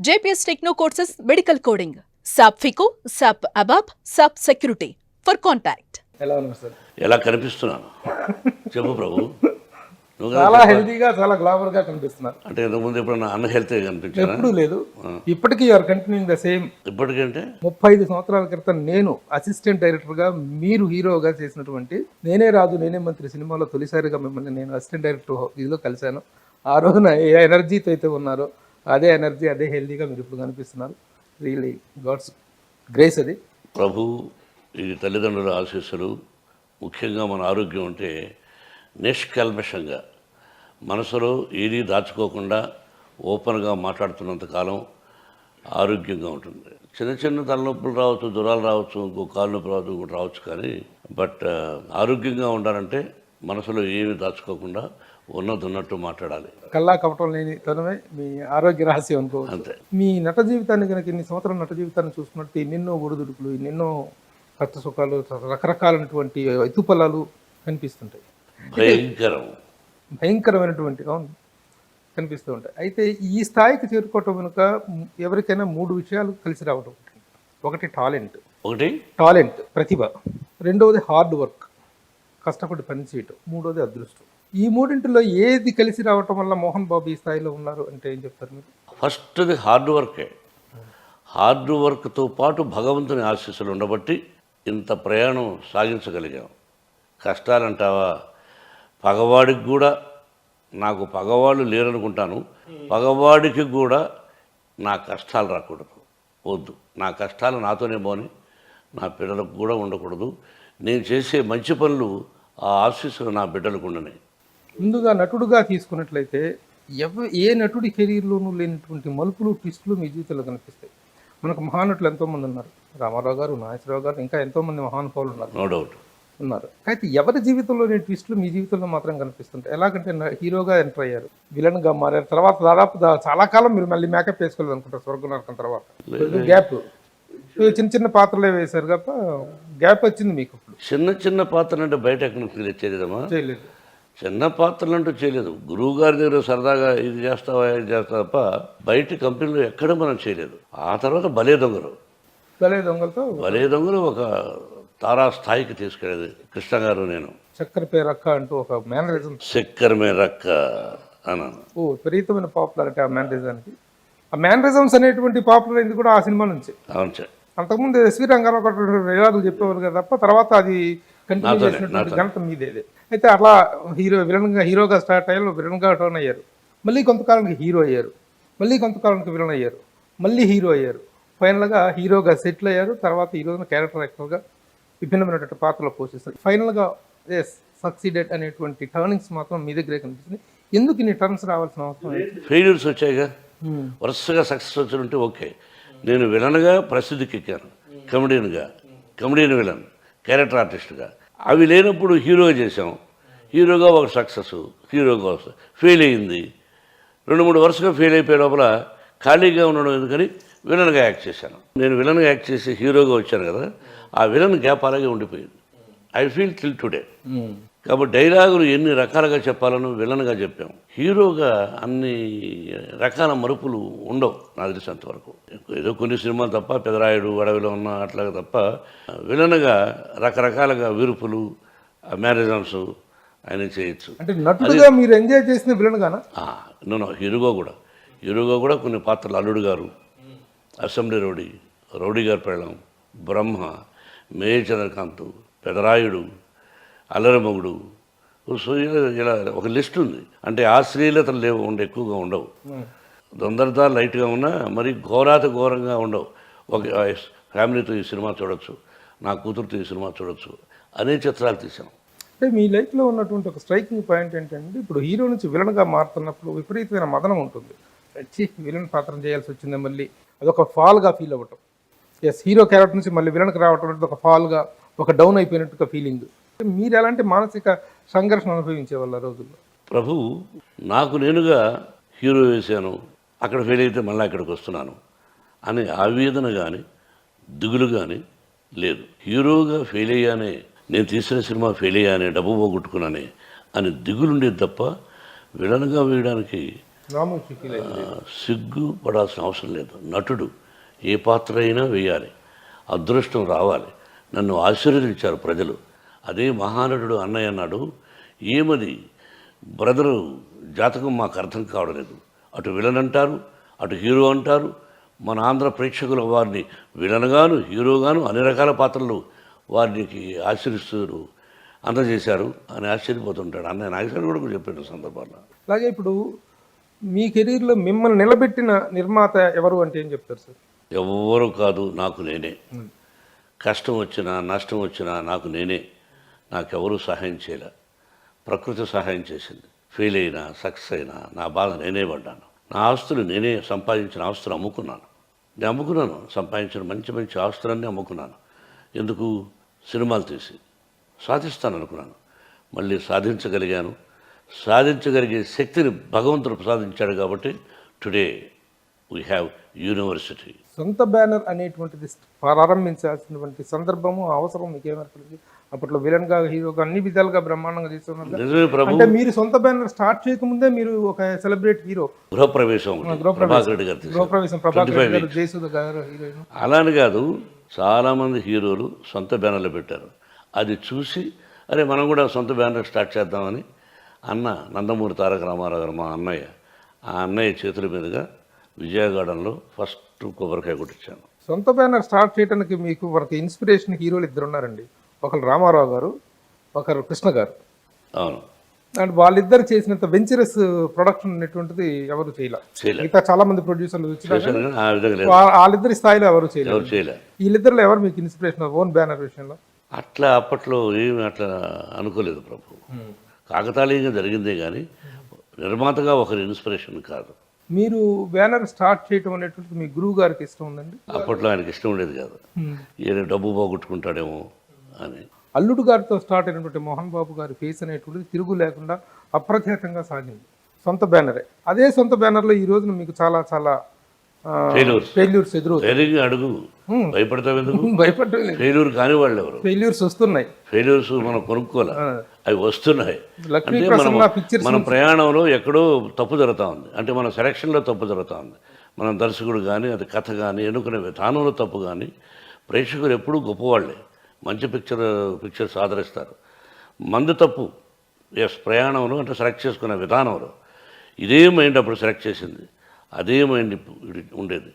JPS Techno courses medical coding, SAP FICO, SAP ABAP, SAP Security. For contact. ఎలా ఉన్నారు sir? ఎలా కనిపిస్తున్నాను చెప్పు ప్రభు. నువ్వు కదా చాలా చెప్పాలి. హెల్తీగా, చాలా గ్లామర్ గా కనిపిస్తున్నారు. అంటే ఇంతకుముందు ఎప్పుడన్నా అన్హెల్తీ కనిపించాను ఎప్పుడూ లేదు. ఇప్పటికీ ఆర్ కంటిన్యూయింగ్ ద సేమ్. ఇప్పటికంటే 35 సంవత్సరాల క్రితం నేను అసిస్టెంట్ డైరెక్టర్ గా, మీరు హీరోగా చేసినటువంటి నేనే రాజు నేనే మంత్రి సినిమాలో తొలిసారిగా మిమ్మల్ని నేను అసిస్టెంట్ డైరెక్టర్ ఇదిలో కలిశాను. ఆ రోజున ఏ ఎనర్జీతో అయితే ఉన్నారో అదే ఎనర్జీ, అదే హెల్తీగా మీరు ఇప్పుడు కనిపిస్తున్నారు. రియలీ గాడ్స్ గ్రేస్ అది. ప్రభు ఇది తల్లిదండ్రుల ఆశీస్సులు. ముఖ్యంగా మన ఆరోగ్యం అంటే నిష్కల్మషంగా మనసులో ఏదీ దాచుకోకుండా ఓపెన్గా మాట్లాడుతున్నంత కాలం ఆరోగ్యంగా ఉంటుంది. చిన్న చిన్న తలనొప్పులు రావచ్చు, జ్వరాలు రావచ్చు, ఇంకో కాలు నొప్పి రావచ్చు, ఇంకోటి రావచ్చు, కానీ బట్ ఆరోగ్యంగా ఉండాలంటే మనసులో ఏమి దాచుకోకుండా ఉన్నట్టు మాట్లాడాలి. కల్లా కపటం లేని తనమే మీ ఆరోగ్య రహస్యం అనుకోవచ్చు. అంతే. మీ నట జీవితాన్ని కనుక ఇన్ని సంవత్సరాల నట జీవితాన్ని చూసుకున్నట్టు ఎన్నెన్నో ఒడిదుడుకులు, ఎన్నెన్నో కష్ట సుఖాలు, రకరకాలైనటువంటి ఎత్తుపల్లాలు కనిపిస్తుంటాయి. భయంకరమైనటువంటి అవును కనిపిస్తూ ఉంటాయి. అయితే ఈ స్థాయికి చేరుకోవటం వెనుక ఎవరికైనా 3 విషయాలు కలిసి రావడం. ఒకటి టాలెంట్ ప్రతిభ, రెండవది హార్డ్ వర్క్ కష్టపడి పనిచేయటం, మూడవది అదృష్టం. ఈ మూడింటిలో ఏది కలిసి రావటం వల్ల మోహన్ బాబు ఈ స్థాయిలో ఉన్నారు అంటే ఏం చెప్తారు మీరు? ఫస్ట్ది హార్డ్ వర్కే. హార్డ్ వర్క్తో పాటు భగవంతుని ఆశీస్సులు ఉండబట్టి ఇంత ప్రయాణం సాగించగలిగాం. కష్టాలంటావా, పగవాడికి కూడా, నాకు పగవాళ్ళు లేరనుకుంటాను, పగవాడికి కూడా నా కష్టాలు రాకూడదు, వద్దు, నా కష్టాలు నాతోనే పోని, నా పిల్లలకు కూడా ఉండకూడదు. నేను చేసే మంచి పనులు ఆ ఆశీస్సులు నా బిడ్డలకు ఉండని. ముందుగా నటుడుగా తీసుకున్నట్లయితే ఏ నటుడి కెరీర్లోనూ లేనటువంటి మలుపులు, ట్విస్టులు మీ జీవితంలో కనిపిస్తాయి. మనకు మహానటులు ఎంతోమంది ఉన్నారు, రామారావు గారు, నాగేశ్వరరావు గారు, ఇంకా ఎంతోమంది మహానుభావులు ఉన్నారు. నో డౌట్ ఉన్నారు. అయితే ఎవరి జీవితంలోని ట్విస్టులు మీ జీవితంలో మాత్రం కనిపిస్తుంటాయి. ఎలాగంటే హీరోగా ఎంటర్ అయ్యారు, విలన్గా మారారు, తర్వాత దాదాపు చాలా కాలం మీరు మళ్ళీ మేకప్ వేసుకోలేదు అనుకుంటారు. స్వర్గం నరకం తర్వాత గ్యాప్, చిన్న చిన్న పాత్రలే వేశారు తప్ప గ్యాప్ వచ్చింది మీకు. ఇప్పుడు చిన్న పాత్రలు అంటే బయట ఎక్కడ చేయలేదమ్మా, చేయలేదు. చిన్న పాత్రలు అంటూ చేయలేదు. గురువు గారి దగ్గర సరదాగా ఇది చేస్తావా ఇది చేస్తావా తప్ప బయట కంపెనీలో ఎక్కడ మనం చేయలేదు. ఆ తర్వాత భలే దొంగలు ఒక తారా స్థాయికి తీసుకెళ్ళేది కృష్ణ గారు, నేను చక్కెర పేరక్క అంటూ ఒక మేనరిజం, చక్కెర మేరక్క అన్నాను. విపరీతమైన పాపులారిటీ ఆ మేనరిజానికి. ఆ మేనరిజమ్స్ అనేటువంటి పాపులర్ అయింది కూడా ఆ సినిమా నుంచి. అవును సార్. అంతకుముందు ఎస్వి రంగారావు ఒక డైలాగులు చెప్పేవారు కదా తప్ప తర్వాత అది కంటిన్యూ చేసినటువంటి ఘనత మీదేదే. అయితే అట్లా హీరోగా స్టార్ట్ అయ్యారు, విలన్గా టర్న్ అయ్యారు, మళ్ళీ కొంతకాలానికి హీరో అయ్యారు, మళ్ళీ కొంతకాలానికి విలన్ అయ్యారు, మళ్ళీ హీరో అయ్యారు, ఫైనల్గా హీరోగా సెటిల్ అయ్యారు. తర్వాత ఈ రోజున క్యారెక్టర్ యాక్టర్గా విభిన్నమైనటువంటి పాత్రలు పోషిస్తారు. ఫైనల్గా సక్సీడెడ్ అనేటువంటి టర్నింగ్స్ మాత్రం మీ దగ్గరే కనిపిస్తుంది. ఎందుకు ఇన్ని టర్న్స్ రావాల్సిన అవసరం? ఫెయిల్యూర్స్ వచ్చాయిగా, వరుసగా సక్సెస్ వచ్చి ఓకే. నేను విలన్గా ప్రసిద్ధికి ఎక్కాను, కమెడియన్ విలన్, క్యారెక్టర్ ఆర్టిస్ట్గా. అవి లేనప్పుడు హీరోగా చేసాం, హీరోగా ఒక సక్సెస్, హీరోగా ఫెయిల్ అయ్యింది. 2-3 వరుసగా ఫెయిల్ అయిపోయే లోపల ఖాళీగా ఉండడం ఎందుకని విలన్గా యాక్ట్ చేశాను. నేను విలన్గా యాక్ట్ చేసి హీరోగా వచ్చాను కదా, ఆ విలన్ గ్యాప్ అలాగే ఉండిపోయింది. I feel till today. కాబట్టి డైలాగులు ఎన్ని రకాలుగా చెప్పాలను విలన్గా చెప్పాం. హీరోగా అన్ని రకాల మరుపులు ఉండవు నాకు తెలిసినంత వరకు. ఏదో కొన్ని సినిమాలు తప్ప, పెదరాయుడు, అడవిలో ఉన్న అట్లాగా తప్ప, విలన్గా రకరకాలుగా విరుపులు, మేనరిజమ్స్ ఆయన చేయొచ్చు. అంటే నటుడుగా మీరు ఎంజాయ్ చేసిన విలన్గానా? హీరోగా కూడా కొన్ని పాత్రలు, అల్లుడు గారు, అసెంబ్లీ రౌడీ గారి పెళ్ళం, బ్రహ్మ, మేయ చంద్రకాంత్, పెదరాయుడు, అల్లరమగుడు, సో ఇలా ఒక లిస్ట్ ఉంది. అంటే ఆ శ్రీలతలు ఎక్కువగా ఉండవు. దొందరదా లైట్గా ఉన్నా మరి ఘోరంగా ఉండవు. ఒక ఫ్యామిలీతో ఈ సినిమా చూడొచ్చు, నా కూతురుతో ఈ సినిమా చూడొచ్చు అనే చిత్రాలు తీసాం. అంటే మీ లైఫ్లో ఉన్నటువంటి ఒక స్ట్రైకింగ్ పాయింట్ ఏంటంటే, ఇప్పుడు హీరో నుంచి విలన్గా మారుతున్నప్పుడు విపరీతమైన మదనం ఉంటుంది. విలన్ పాత్ర చేయాల్సి వచ్చింది, మళ్ళీ అదొక ఫాల్గా ఫీల్ అవ్వటం. హీరో క్యారెక్టర్ నుంచి మళ్ళీ విలన్కి రావటం అంటే ఒక ఫాల్గా, ఒక డౌన్ అయిపోయినట్టుగా ఫీలింగ్. మీరు ఎలాంటి మానసిక సంఘర్షణ అనుభవించే వాళ్ళ రోజుల్లో? ప్రభు, నాకు నేనుగా హీరో వేశాను, అక్కడ ఫెయిల్ అయితే మళ్ళీ అక్కడికి వస్తున్నాను అని ఆవేదన కానీ దిగులు కానీ లేదు. హీరోగా ఫెయిల్ అయ్యానే, నేను తీసిన సినిమా ఫెయిల్ అయ్యానే, డబ్బు పోగొట్టుకున్నానే అని దిగులుండేది తప్ప విలన్గా వేయడానికి నామూషి ఫీల్ అయింది. సిగ్గు పడాల్సిన అవసరం లేదు. నటుడు ఏ పాత్ర అయినా వేయాలి, అదృష్టం రావాలి. నన్ను ఆశీర్వదించారు ప్రజలు. అదే మహానటుడు అన్నయ్య అన్నాడు, ఏమది బ్రదరు జాతకం మాకు అర్థం కావడం లేదు. అటు విలన్ అంటారు, అటు హీరో అంటారు. మన ఆంధ్ర ప్రేక్షకులు వారిని విలన్గాను హీరోగాను అన్ని రకాల పాత్రలు వారికి ఆశీర్విస్తూ అందజేశారు అని ఆశ్చర్యపోతుంటాడు. అన్నయ్య నాగేశ్వర కూడా చెప్పిన సందర్భాల్లో. అలాగే ఇప్పుడు మీ కెరీర్లో మిమ్మల్ని నిలబెట్టిన నిర్మాత ఎవరు అంటే ఏం చెప్తారు సార్? ఎవ్వరూ కాదు, నాకు నేనే. కష్టం వచ్చినా నష్టం వచ్చినా నాకు నేనే. నాకెవరూ సహాయం చేయలే, ప్రకృతి సహాయం చేసింది. ఫెయిల్ అయినా సక్సెస్ అయినా నా బాధ నేనే పడ్డాను. నా ఆస్తులు నేనే సంపాదించిన ఆస్తులు అమ్ముకున్నాను. నేను అమ్ముకున్నాను, సంపాదించిన మంచి మంచి ఆస్తులన్నీ అమ్ముకున్నాను. ఎందుకు? సినిమాలు తీసి సాధిస్తాను అనుకున్నాను. మళ్ళీ సాధించగలిగాను. సాధించగలిగే శక్తిని భగవంతుడు ప్రసాదించాడు కాబట్టి టుడే వీ హ్యావ్ యూనివర్సిటీ. సొంత బ్యానర్ అనేటువంటిది ప్రారంభించాల్సినటువంటి సందర్భము అవసరం మీకు ఏమర్పడింది? అప్పట్లో విలన్గా హీరోగా అన్ని విధాలుగా బ్రహ్మాండంగా చేస్తున్నారు. నిజమే ప్రభు. అంటే మీరు సొంత బ్యానర్ స్టార్ట్ చేయకముందే మీరు ఒక సెలబ్రేట్ హీరో. గృహప్రవేశం ప్రభాకర్ రెడ్డి గారు గృహప్రవేశం ప్రభాకర్ రెడ్డి గారు, జయసుధ గారు హీరోయిన్. అలానే కాదు, చాలామంది హీరోలు సొంత బ్యానర్లు పెట్టారు. అది చూసి అరే మనం కూడా సొంత బ్యానర్ స్టార్ట్ చేద్దామని అన్న నందమూరి తారక రామారావు గారు, మా అన్నయ్య, ఆ అన్నయ్య చేతుల మీదుగా విజయగార్డెన్లో ఫస్ట్ కొబ్బరికాయ కొట్టించాను. సొంత బ్యానర్ స్టార్ట్ చేయడానికి మీకు మనకి ఇన్స్పిరేషన్ హీరోలు ఇద్దరు ఉన్నారండి. ఒకరు రామారావు గారు, ఒకరు కృష్ణ గారు. అవును. అండ్ వాళ్ళిద్దరు చేసినంత వెంచరస్ ప్రొడక్షన్ అనేటువంటిది ఎవరు చేయలేదు. మిగతా చాలా మంది ప్రొడ్యూసర్లు ఆ విధంగా లేదు, వాళ్ళిద్దరి స్థాయిలో ఎవరు ఎవరు చేయలేదు. వీళ్ళిద్దరిలో ఎవరు మీకు ఇన్స్పిరేషన్ ఓన్ బ్యానర్ విషయంలో? అట్లా అప్పట్లో ఏమి అట్లా అనుకోలేదు ప్రభు. కాకతాళీయంగా జరిగిందే కానీ నిర్మాతగా ఒకరి ఇన్స్పిరేషన్ కాదు. మీరు బ్యానర్ స్టార్ట్ చేయడం అనేటువంటిది మీ గురువు గారికి ఇష్టం ఉందండి? అప్పట్లో ఆయనకి ఇష్టం ఉండేది కాదు, ఈయన డబ్బు పోగొట్టుకుంటాడేమో అని. అల్లుడు గారితో స్టార్ట్ అయినటువంటి మోహన్ బాబు గారి ఫేస్ అనేటువంటిది తిరుగు లేకుండా అప్రఖ్యాతంగా సాగింది. సొంత బ్యానరే. అదే సొంత బ్యానర్లో ఈ రోజున మీకు చాలా చాలా ఫెయిల్యూర్స్ ఎదురవుతాయి. అడుగు భయపడతావు ఎందుకు? భయపడలేదు. ఫెయిల్యూర్ కాని వాళ్ళు ఎవరు? ఫెయిల్యూర్స్ వస్తున్నాయి. ఫెయిల్యూర్స్ మనం కొనుక్కోలే, అవి వస్తున్నాయి. లక్ష్మీ అంటే ప్రసన్న పిక్చర్స్ మన ప్రయాణంలో ఎక్కడో తప్పు జరుగుతూ ఉంది. అంటే మన సెలక్షన్లో తప్పు జరుగుతూ ఉంది. మన దర్శకుడు కానీ అది కథ కానీ ఎన్నుకునే విధానంలో తప్పు కానీ. ప్రేక్షకులు ఎప్పుడూ గొప్పవాళ్ళే, మంచి పిక్చర్స్ ఆదరిస్తారు. మంది తప్పు ఎస్ ప్రయాణంలో అంటే సెలెక్ట్ చేసుకునే విధానంలో. ఇదే మైండ్ అప్పుడు సెలెక్ట్ చేసింది, అదే మైండ్ ఉండేది.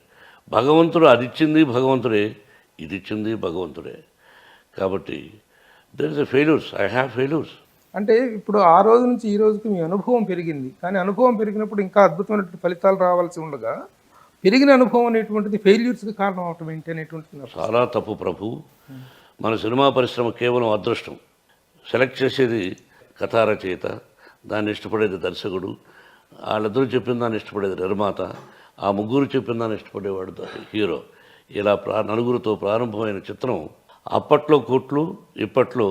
భగవంతుడు అది ఇచ్చింది భగవంతుడే, ఇది ఇచ్చింది భగవంతుడే. కాబట్టి there is a failures, I have failures. అంటే ఇప్పుడు ఆ రోజు నుంచి ఈ రోజుకి మీ అనుభవం పెరిగింది. కానీ అనుభవం పెరిగినప్పుడు ఇంకా అద్భుతమైనటువంటి ఫలితాలు రావాల్సి ఉండగా పెరిగిన అనుభవం అనేటువంటిది ఫెయిల్యూర్స్కి కారణం అవటం ఏంటి అనేటువంటిది చాలా తప్పు ప్రభు. మన సినిమా పరిశ్రమ కేవలం అదృష్టం. సెలెక్ట్ చేసేది కథా రచయిత, దాన్ని ఇష్టపడేది దర్శకుడు, వాళ్ళిద్దరూ చెప్పిన దాన్ని ఇష్టపడేది నిర్మాత, ఆ ముగ్గురు చెప్పిన దాన్ని ఇష్టపడేవాడు హీరో. ఇలా నలుగురితో ప్రారంభమైన చిత్రం అప్పట్లో కోట్లు, ఇప్పట్లో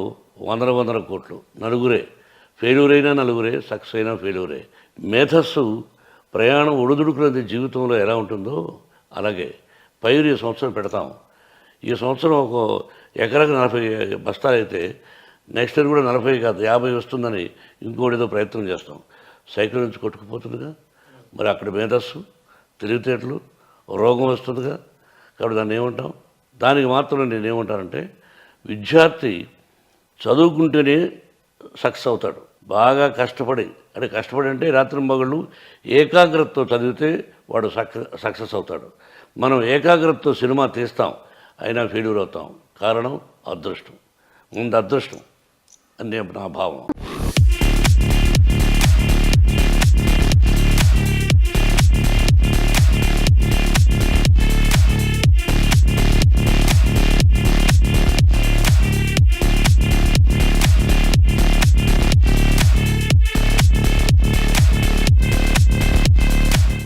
వందల కోట్లు. నలుగురే ఫెయిల్యూర్ అయినా నలుగురే, సక్సెస్ అయినా ఫెయిల్యూరే. మేధస్సు ప్రయాణం ఒడిదుడుకునేది జీవితంలో ఎలా ఉంటుందో అలాగే పైరు ఈ సంవత్సరం పెడతాం. ఈ సంవత్సరం ఒక ఎకరాకి 40 బస్తాలు అయితే నెక్స్ట్ ఇయర్ కూడా 40 కాదు 50 వస్తుందని ఇంకోటిదో ప్రయత్నం చేస్తాం. సైకిల్ నుంచి కొట్టుకుపోతుందిగా, మరి అక్కడ మేధస్సు, తెలివితేటలు, రోగం వస్తుందిగా. కాబట్టి దాన్ని ఏమంటాం? దానికి మాత్రం నేనేమంటానంటే విద్యార్థి చదువుకుంటేనే సక్సెస్ అవుతాడు. బాగా కష్టపడి అంటే రాత్రింబగళ్ళు ఏకాగ్రతతో చదివితే వాడు సక్సెస్ అవుతాడు. మనం ఏకాగ్రతతో సినిమా తీస్తాం, అయినా ఫెయిల్యూర్ అవుతాం. కారణం అదృష్టం. ముందు అదృష్టం అని నా భావం.